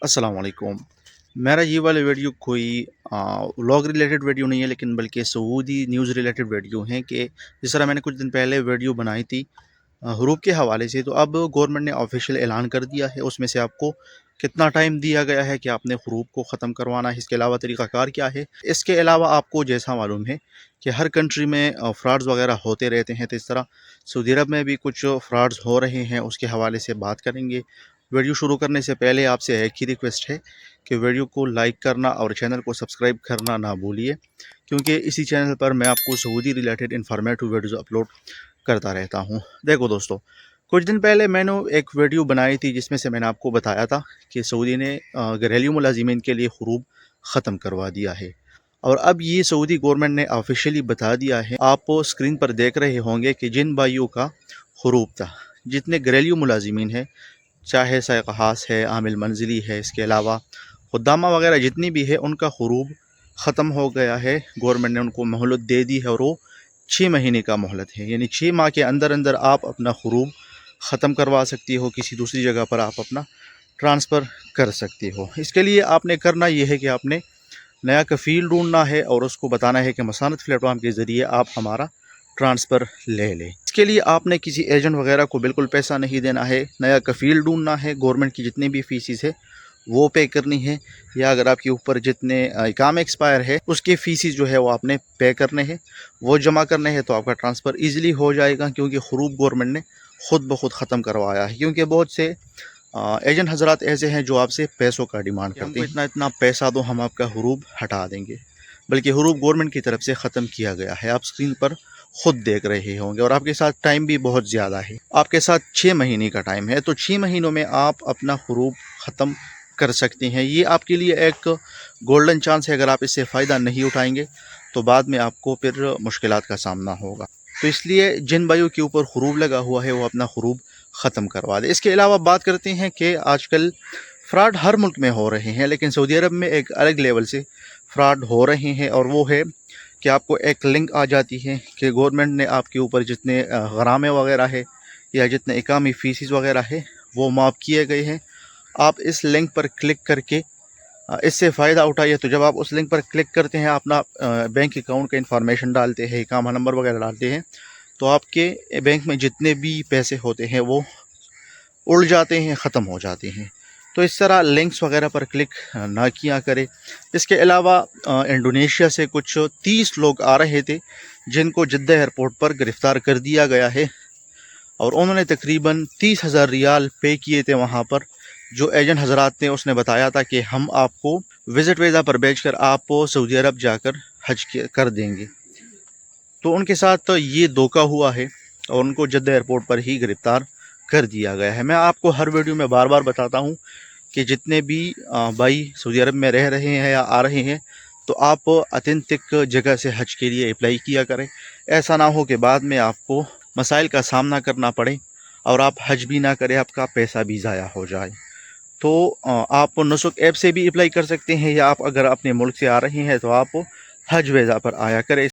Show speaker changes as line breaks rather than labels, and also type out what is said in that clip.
अस्सलाम वालेकुम। मेरा ये वाला वीडियो कोई व्लॉग रिलेटेड वीडियो नहीं है, लेकिन बल्कि सऊदी न्यूज़ रिलेटेड वीडियो हैं कि जिस तरह मैंने कुछ दिन पहले वीडियो बनाई थी हरूप के हवाले से, तो अब गवर्नमेंट ने ऑफिशियल ऐलान कर दिया है। उसमें से आपको कितना टाइम दिया गया है कि आपने हरूप को ख़त्म करवाना है, इसके अलावा तरीक़ाकार क्या है। इसके अलावा आपको जैसा मालूम है कि हर कंट्री में फ़्रॉड्स वगैरह होते रहते हैं, तो इस तरह सऊदी अरब में भी कुछ फ़्रॉड्स हो रहे हैं, उसके हवाले से बात करेंगे। वीडियो शुरू करने से पहले आपसे एक ही रिक्वेस्ट है कि वीडियो को लाइक करना और चैनल को सब्सक्राइब करना ना भूलिए, क्योंकि इसी चैनल पर मैं आपको Saudi related informative videos upload करता रहता हूँ। देखो दोस्तों, कुछ दिन पहले मैंने एक वीडियो बनाई थी जिसमें से मैंने आपको बताया था कि सऊदी ने घरेलू मुलाजिमीन के लिए हरूप ख़त्म करवा दिया है। और अब ये सऊदी गवर्नमेंट ने ऑफिशियली बता दिया है। आप स्क्रीन पर देख रहे होंगे कि जिन भाइयों का हरूप था, जितने घरेलू मुलाजिमीन हैं, चाहे साइक़हास है, आमिल मंजिली है, इसके अलावा खुद्दामा वगैरह जितनी भी है, उनका हरूप ख़त्म हो गया है। गवर्नमेंट ने उनको मोहलत दे दी है और वो 6 महीने का मोहलत है, यानी 6 माह के अंदर अंदर आप अपना हरूप ख़त्म करवा सकती हो, किसी दूसरी जगह पर आप अपना ट्रांसफ़र कर सकती हो। इसके लिए आपने करना ये है कि आपने नया कफ़ील ढूंढना है और उसको बताना है कि मसानत प्लेटफॉर्म के ज़रिए आप हमारा ट्रांसफ़र ले लें। इसके लिए आपने किसी एजेंट वगैरह को बिल्कुल पैसा नहीं देना है, नया कफ़ील ढूंढना है, गवर्नमेंट की जितनी भी फ़ीसिस है वो पे करनी है, या अगर आपके ऊपर जितने इकाम एक्सपायर है उसके फ़ीसिस जो है वो आपने पे करने हैं, वो जमा करने हैं, तो आपका ट्रांसफ़र ईज़िली हो जाएगा। क्योंकि हरूप गवर्नमेंट ने ख़ुद ब खुद ख़त्म करवाया है, क्योंकि बहुत से एजेंट हजरात ऐसे हैं जो आपसे पैसों का डिमांड करते हैं, इतना इतना पैसा दो, हम आपका हरूप हटा देंगे। बल्कि हरूप गवर्नमेंट की तरफ से ख़त्म किया गया है, आप स्क्रीन पर खुद देख रहे होंगे। और आपके साथ टाइम भी बहुत ज़्यादा है, आपके साथ 6 महीने का टाइम है, तो 6 महीनों में आप अपना हरूप ख़त्म कर सकते हैं। ये आपके लिए एक गोल्डन चांस है। अगर आप इससे फ़ायदा नहीं उठाएंगे तो बाद में आपको फिर मुश्किलात का सामना होगा। तो इसलिए जिन भाइयों के ऊपर हरूप लगा हुआ है वो अपना हरूप ख़त्म करवा दे। इसके अलावा बात करते हैं कि आजकल फ़्रॉड हर मुल्क में हो रहे हैं, लेकिन सऊदी अरब में एक अलग लेवल से फ़्रॉड हो रहे हैं। और वो है कि आपको एक लिंक आ जाती है कि गवर्नमेंट ने आपके ऊपर जितने ग़रामे वगैरह है या जितने इकामी फ़ीसिस वगैरह है वो माफ़ किए गए हैं। आप इस लिंक पर क्लिक करके इससे फ़ायदा उठाइए। तो जब आप उस लिंक पर क्लिक करते हैं, अपना बैंक अकाउंट का इंफॉर्मेशन डालते हैं, इकामा नंबर वगैरह डालते हैं, तो आपके बैंक में जितने भी पैसे होते हैं वो उड़ जाते हैं, ख़त्म हो जाते हैं। तो इस तरह लिंक्स वगैरह पर क्लिक ना किया करें। इसके अलावा इंडोनेशिया से कुछ 30 लोग आ रहे थे जिनको जद्दा एयरपोर्ट पर गिरफ़्तार कर दिया गया है, और उन्होंने तकरीबन 30,000 रियाल पे किए थे वहाँ पर। जो एजेंट हजरात ने उसने बताया था कि हम आपको विज़िट वीज़ा पर भेजकर आप सऊदी अरब जाकर हज कर देंगे। तो उनके साथ ये धोखा हुआ है और उनको जद्दा एयरपोर्ट पर ही गिरफ़्तार कर दिया गया है। मैं आपको हर वीडियो में बार बार बताता हूँ कि जितने भी भाई सऊदी अरब में रह रहे हैं या आ रहे हैं, तो आप ऑथेंटिक जगह से हज के लिए अप्लाई किया करें। ऐसा ना हो कि बाद में आपको मसाइल का सामना करना पड़े और आप हज भी ना करें, आपका पैसा भी ज़ाया हो जाए। तो आप नुसुक ऐप से भी अप्लाई कर सकते हैं, या आप अगर अपने मुल्क से आ रहे हैं तो आप हज वीज़ा पर आया करें।